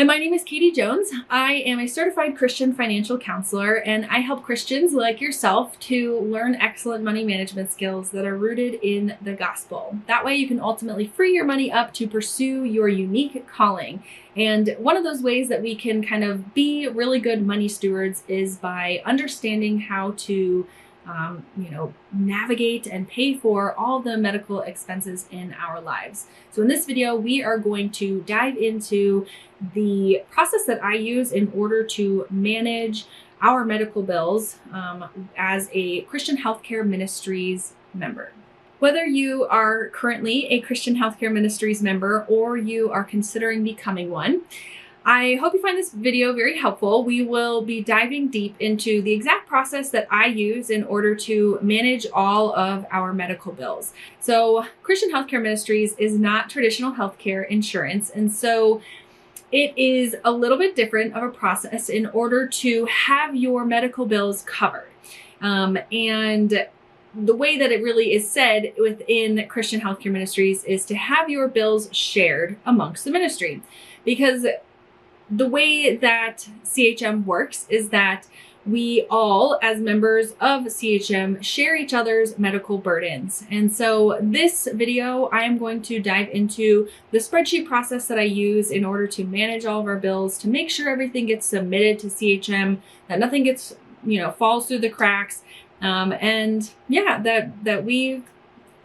Hi, my name is Katie Jones. I am a certified Christian financial counselor, and I help Christians like yourself to learn excellent money management skills that are rooted in the gospel. That way you can ultimately free your money up to pursue your unique calling. And one of those ways that we can kind of be really good money stewards is by understanding how to navigate and pay for all the medical expenses in our lives. So in this video, we are going to dive into the process that I use in order to manage our medical bills as a Christian Healthcare Ministries member. Whether you are currently a Christian Healthcare Ministries member or you are considering becoming one, I hope you find this video very helpful. We will be diving deep into the exact process that I use in order to manage all of our medical bills. So Christian Healthcare Ministries is not traditional healthcare insurance, and so it is a little bit different of a process in order to have your medical bills covered. And the way that it really is said within Christian Healthcare Ministries is to have your bills shared amongst the ministry, because the way that CHM works is that we all, as members of CHM, share each other's medical burdens. And so this video, I am going to dive into the spreadsheet process that I use in order to manage all of our bills, to make sure everything gets submitted to CHM, that nothing gets, falls through the cracks, that we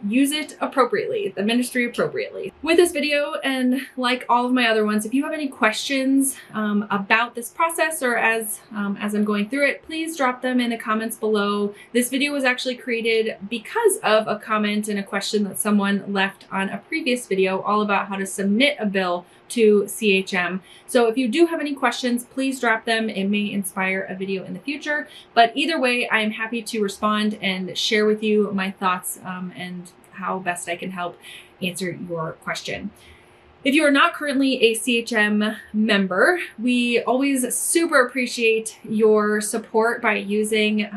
use it appropriately, the ministry appropriately. With this video, and like all of my other ones, if you have any questions about this process or as I'm going through it, please drop them in the comments below. This video was actually created because of a comment and a question that someone left on a previous video all about how to submit a bill to CHM. So if you do have any questions, please drop them. It may inspire a video in the future, but either way, I am happy to respond and share with you my thoughts and how best I can help answer your question. If you are not currently a CHM member, we always super appreciate your support by using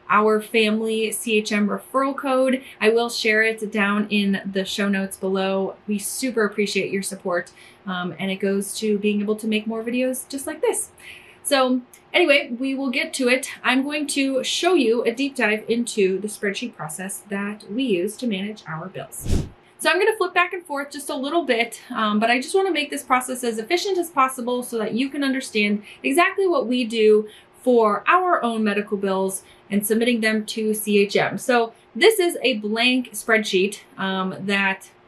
our family CHM referral code. I will share it down in the show notes below. We super appreciate your support, and it goes to being able to make more videos just like this. So anyway, we will get to it. I'm going to show you a deep dive into the spreadsheet process that we use to manage our bills. So I'm going to flip back and forth just a little bit, but I just want to make this process as efficient as possible so that you can understand exactly what we do for our own medical bills and submitting them to CHM. So this is a blank spreadsheet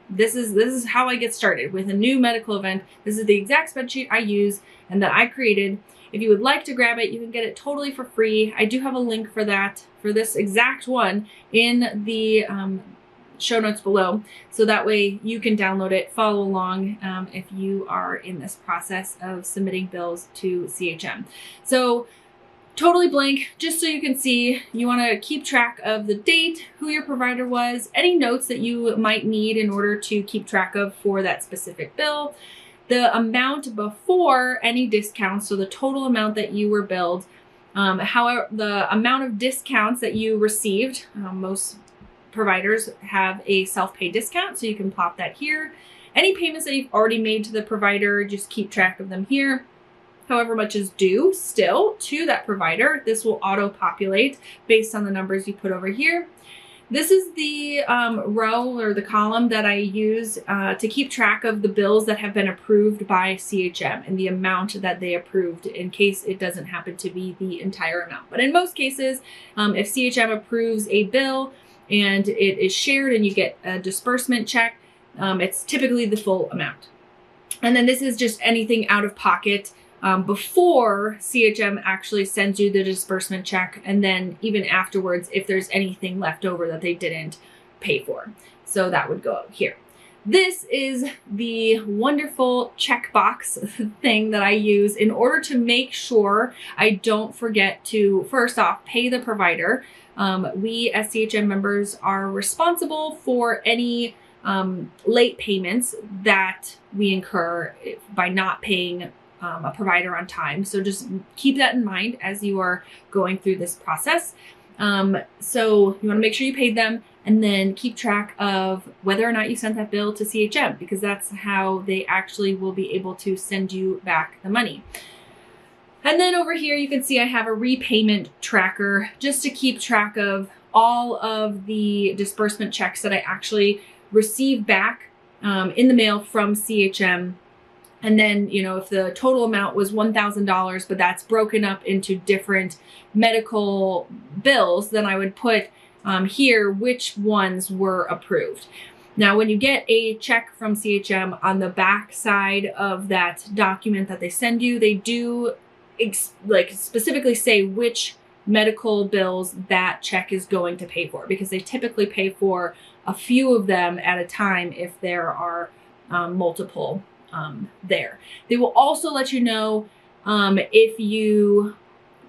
this is how I get started with a new medical event. This is the exact spreadsheet I use and that I created. If you would like to grab it, you can get it totally for free. I do have a link for that, for this exact one, in the show notes below. So that way you can download it, follow along if you are in this process of submitting bills to CHM. So totally blank, just so you can see. You want to keep track of the date, who your provider was, any notes that you might need in order to keep track of for that specific bill, the amount before any discounts, so the total amount that you were billed, however, the amount of discounts that you received. Most providers have a self-pay discount, so you can plop that here. Any payments that you've already made to the provider, just keep track of them here. However much is due still to that provider, this will auto-populate based on the numbers you put over here. This is the row or the column that I use to keep track of the bills that have been approved by CHM and the amount that they approved, in case it doesn't happen to be the entire amount. But in most cases, if CHM approves a bill and it is shared and you get a disbursement check, it's typically the full amount. And then this is just anything out of pocket before CHM actually sends you the disbursement check, and then even afterwards if there's anything left over that they didn't pay for. So that would go here. This is the wonderful checkbox thing that I use in order to make sure I don't forget to, first off, pay the provider. We as CHM members are responsible for any late payments that we incur by not paying a provider on time. So just keep that in mind as you are going through this process. So you want to make sure you paid them, and then keep track of whether or not you sent that bill to CHM, because that's how they actually will be able to send you back the money. And then over here, you can see I have a repayment tracker just to keep track of all of the disbursement checks that I actually receive back in the mail from CHM. And then, if the total amount was $1,000, but that's broken up into different medical bills, then I would put here which ones were approved. Now, when you get a check from CHM, on the back side of that document that they send you, they do specifically say which medical bills that check is going to pay for, because they typically pay for a few of them at a time if there are multiple there. They will also let you know if you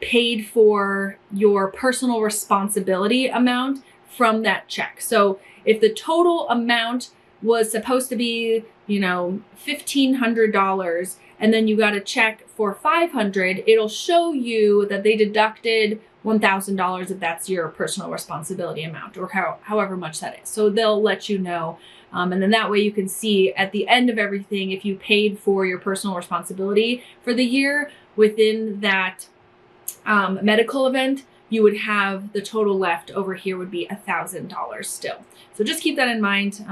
paid for your personal responsibility amount from that check. So if the total amount was supposed to be, $1,500, and then you got a check for $500, it'll show you that they deducted $1,000 if that's your personal responsibility amount, or however much that is. So they'll let you know. And then that way you can see at the end of everything, if you paid for your personal responsibility for the year within that medical event, you would have the total left over here would be $1,000 still. So just keep that in mind,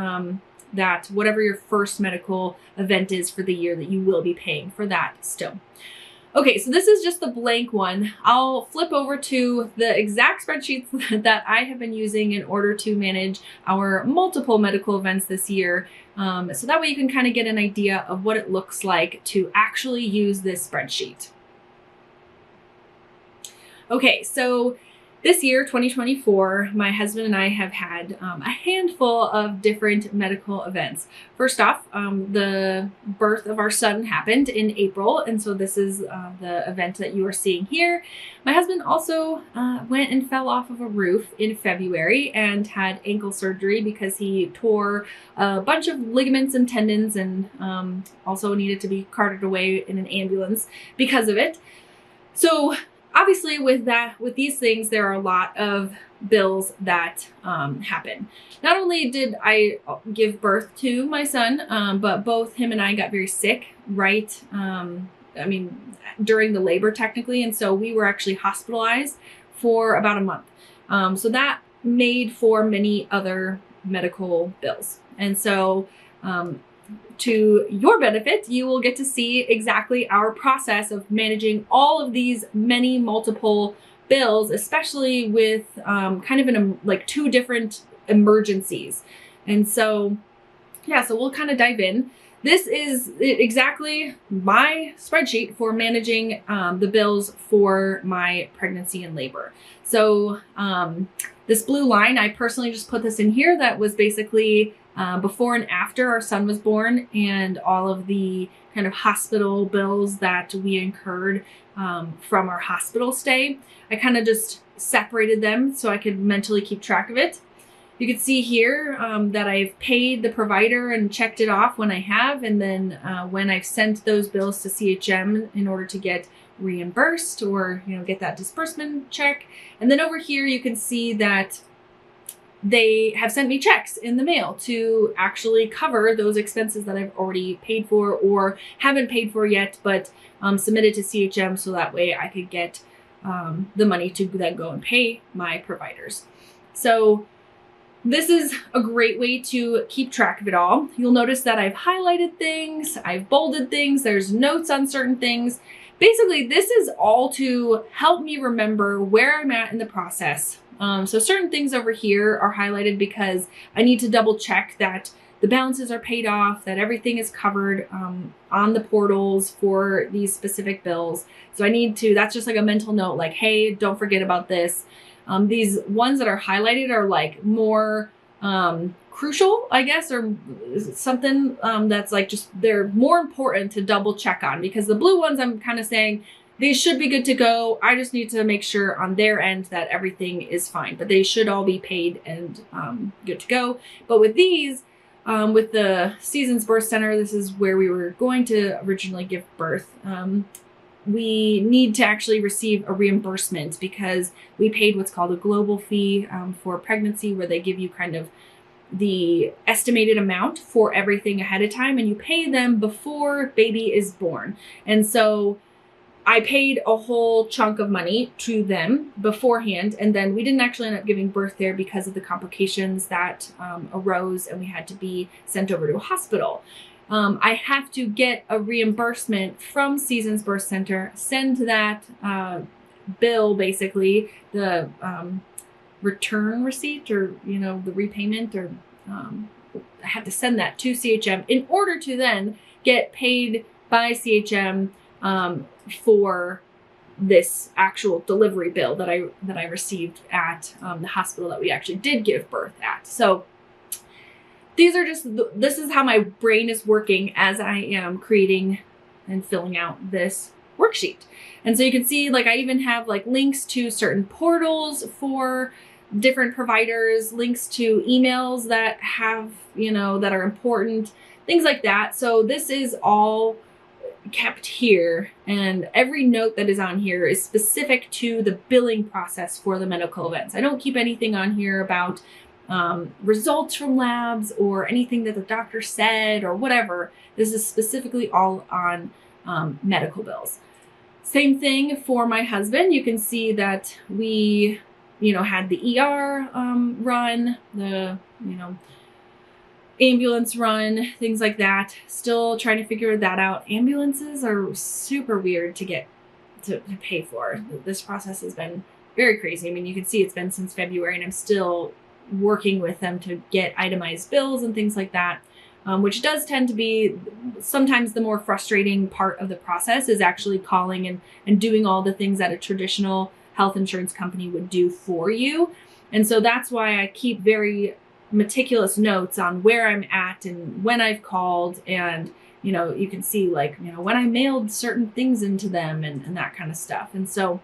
that whatever your first medical event is for the year, that you will be paying for that still. Okay, so this is just the blank one. I'll flip over to the exact spreadsheets that I have been using in order to manage our multiple medical events this year. So that way you can kind of get an idea of what it looks like to actually use this spreadsheet. Okay, so this year, 2024, my husband and I have had a handful of different medical events. First off, the birth of our son happened in April, and so this is the event that you are seeing here. My husband also went and fell off of a roof in February and had ankle surgery because he tore a bunch of ligaments and tendons, and also needed to be carted away in an ambulance because of it. So obviously, with these things, there are a lot of bills that happen. Not only did I give birth to my son, but both him and I got very sick, right? During the labor technically. And so we were actually hospitalized for about a month. So that made for many other medical bills. And so, to your benefit, you will get to see exactly our process of managing all of these many multiple bills, especially with kind of two different emergencies. And so, so we'll kind of dive in. This is exactly my spreadsheet for managing the bills for my pregnancy and labor. So this blue line, I personally just put this in here. That was basically before and after our son was born, and all of the kind of hospital bills that we incurred from our hospital stay. I kind of just separated them so I could mentally keep track of it. You can see here that I've paid the provider and checked it off when I have, and then when I've sent those bills to CHM in order to get reimbursed or get that disbursement check. And then over here you can see that they have sent me checks in the mail to actually cover those expenses that I've already paid for or haven't paid for yet, but submitted to CHM so that way I could get the money to then go and pay my providers. So this is a great way to keep track of it all. You'll notice that I've highlighted things, I've bolded things, there's notes on certain things. Basically, this is all to help me remember where I'm at in the process. So certain things over here are highlighted because I need to double check that the balances are paid off, that everything is covered on the portals for these specific bills. So I need to, that's just like a mental note, like, hey, don't forget about this. These ones that are highlighted are like more crucial, I guess, or something that's like just, they're more important to double check on, because the blue ones I'm kind of saying, these should be good to go. I just need to make sure on their end that everything is fine, but they should all be paid and good to go. But with these, with the Seasons Birth Center, this is where we were going to originally give birth. we need to actually receive a reimbursement because we paid what's called a global fee for pregnancy, where they give you kind of the estimated amount for everything ahead of time, and you pay them before baby is born. And so I paid a whole chunk of money to them beforehand, and then we didn't actually end up giving birth there because of the complications that arose, and we had to be sent over to a hospital. I have to get a reimbursement from Seasons Birth Center, send that bill, basically the return receipt, or the repayment, or I have to send that to CHM in order to then get paid by CHM for this actual delivery bill that I received at the hospital that we actually did give birth at. So this is how my brain is working as I am creating and filling out this worksheet. And so you can see, like, I even have like links to certain portals for different providers, links to emails that have, that are important, things like that. So this is all kept here, and every note that is on here is specific to the billing process for the medical events. I don't keep anything on here about results from labs or anything that the doctor said or whatever. This is specifically all on medical bills. Same thing for my husband. You can see that we, had the ER run, the, ambulance run, things like that. Still trying to figure that out. Ambulances are super weird to get to pay for. This process has been very crazy. I mean, you can see it's been since February, and I'm still working with them to get itemized bills and things like that, which does tend to be sometimes the more frustrating part of the process, is actually calling and doing all the things that a traditional health insurance company would do for you. And so that's why I keep very meticulous notes on where I'm at and when I've called, and you can see, like, when I mailed certain things into them and that kind of stuff. And so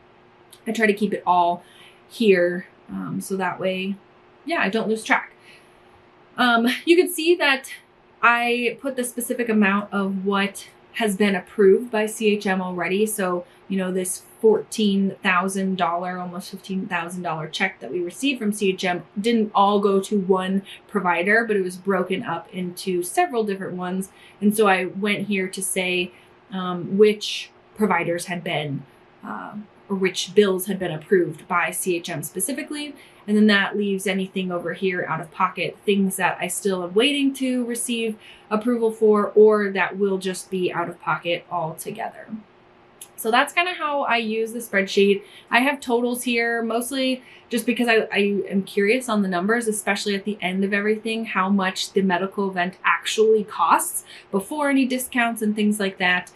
I try to keep it all here, so that way, I don't lose track. You can see that I put the specific amount of what has been approved by CHM already. So, this $14,000, almost $15,000 check that we received from CHM didn't all go to one provider, but it was broken up into several different ones. And so I went here to say which providers had been, or which bills had been approved by CHM specifically. And then that leaves anything over here out of pocket, things that I still am waiting to receive approval for, or that will just be out of pocket altogether. So that's kind of how I use the spreadsheet. I have totals here, mostly just because I am curious on the numbers, especially at the end of everything, how much the medical event actually costs before any discounts and things like that.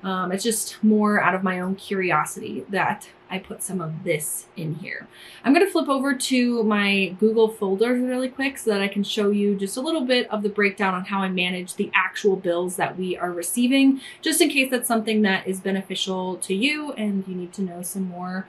It's just more out of my own curiosity that I put some of this in here. I'm going to flip over to my Google folders really quick so that I can show you just a little bit of the breakdown on how I manage the actual bills that we are receiving, just in case that's something that is beneficial to you and you need to know some more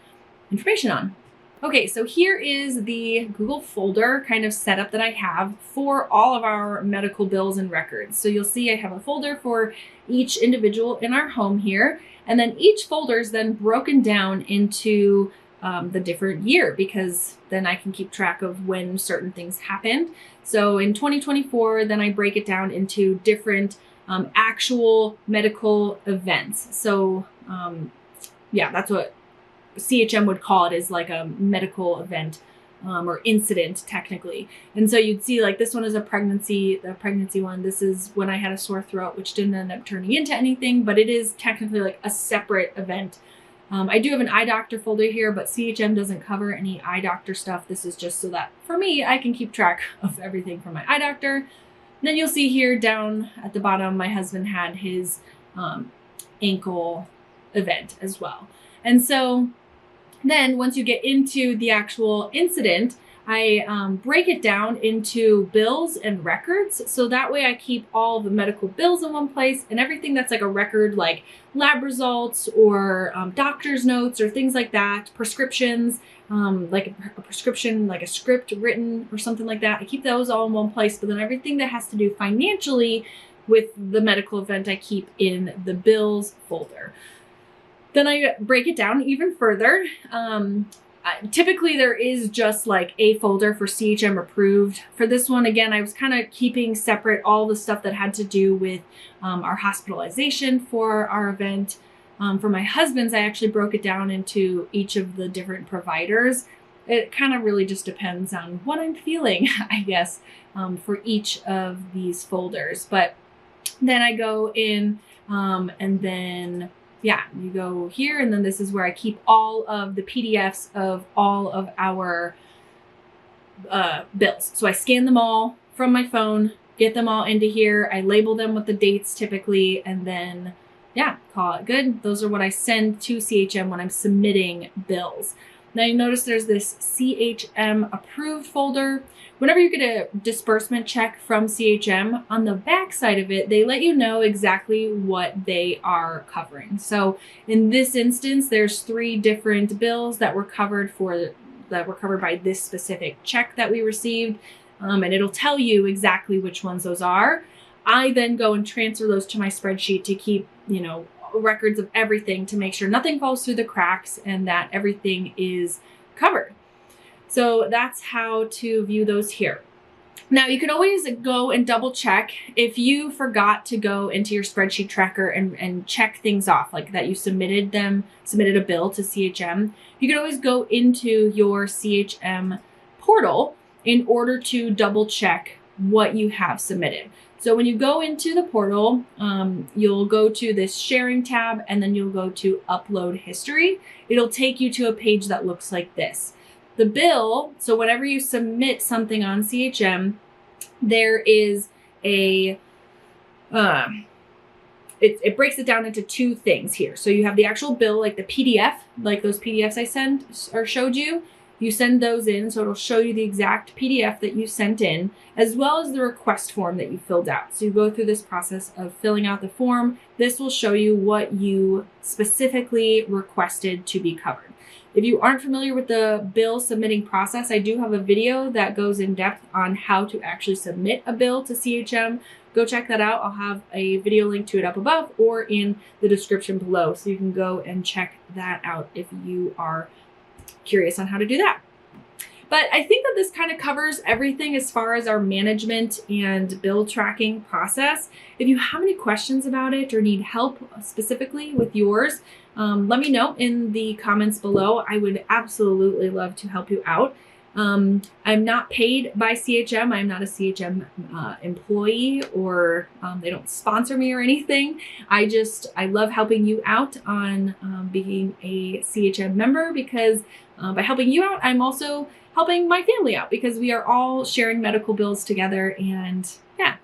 information on. Okay, so here is the Google folder kind of setup that I have for all of our medical bills and records. So you'll see I have a folder for each individual in our home here, and then each folder is then broken down into the different year, because then I can keep track of when certain things happened. So in 2024, then I break it down into different actual medical events. So that's what CHM would call it, is like a medical event or incident technically. And so you'd see, like, this one is the pregnancy one. This is when I had a sore throat, which didn't end up turning into anything, but it is technically like a separate event. I do have an eye doctor folder here, but CHM doesn't cover any eye doctor stuff. This is just so that for me, I can keep track of everything from my eye doctor. And then you'll see here down at the bottom, my husband had his ankle event as well. And so then once you get into the actual incident, I break it down into bills and records. So that way I keep all the medical bills in one place, and everything that's like a record, like lab results or doctor's notes or things like that, prescriptions, like a prescription, like a script written or something like that. I keep those all in one place, but then everything that has to do financially with the medical event, I keep in the bills folder. Then I break it down even further. Typically there is just like a folder for CHM approved. For this one, again, I was kind of keeping separate all the stuff that had to do with our hospitalization for our event. For my husband's, I actually broke it down into each of the different providers. It kind of really just depends on what I'm feeling, I guess, for each of these folders. But then I go in and then you go here, and then this is where I keep all of the PDFs of all of our bills. So I scan them all from my phone, get them all into here. I label them with the dates typically, and then call it good. Those are what I send to CHM when I'm submitting bills. Now you notice there's this CHM approved folder. Whenever you get a disbursement check from CHM, on the back side of it, they let you know exactly what they are covering. So in this instance, there's 3 different bills that were covered by this specific check that we received. And it'll tell you exactly which ones those are. I then go and transfer those to my spreadsheet to keep, records of everything, to make sure nothing falls through the cracks and that everything is covered. So that's how to view those here. Now you can always go and double check if you forgot to go into your spreadsheet tracker and check things off, like that you submitted a bill to CHM. You can always go into your CHM portal in order to double check what you have submitted. So when you go into the portal, you'll go to this sharing tab, and then you'll go to upload history. It'll take you to a page that looks like this. The bill, so whenever you submit something on CHM, there is it breaks it down into 2 things here. So you have the actual bill, like the PDF, like those PDFs I sent or showed you. You send those in, so it'll show you the exact PDF that you sent in, as well as the request form that you filled out. So you go through this process of filling out the form. This will show you what you specifically requested to be covered. If you aren't familiar with the bill submitting process, I do have a video that goes in depth on how to actually submit a bill to CHM. Go check that out. I'll have a video link to it up above or in the description below, so you can go and check that out if you are curious on how to do that. But I think that this kind of covers everything as far as our management and bill tracking process. If you have any questions about it or need help specifically with yours, let me know in the comments below. I would absolutely love to help you out. I'm not paid by CHM. I'm not a CHM employee, or they don't sponsor me or anything. I love helping you out on being a CHM member, because by helping you out, I'm also helping my family out, because we are all sharing medical bills together, and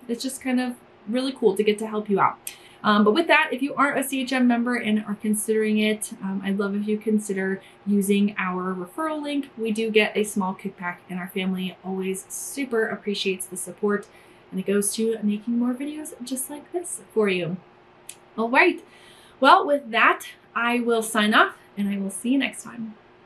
it's just kind of really cool to get to help you out. But with that, if you aren't a CHM member and are considering it, I'd love if you consider using our referral link. We do get a small kickback, and our family always super appreciates the support, and it goes to making more videos just like this for you. All right. Well, with that, I will sign off, and I will see you next time.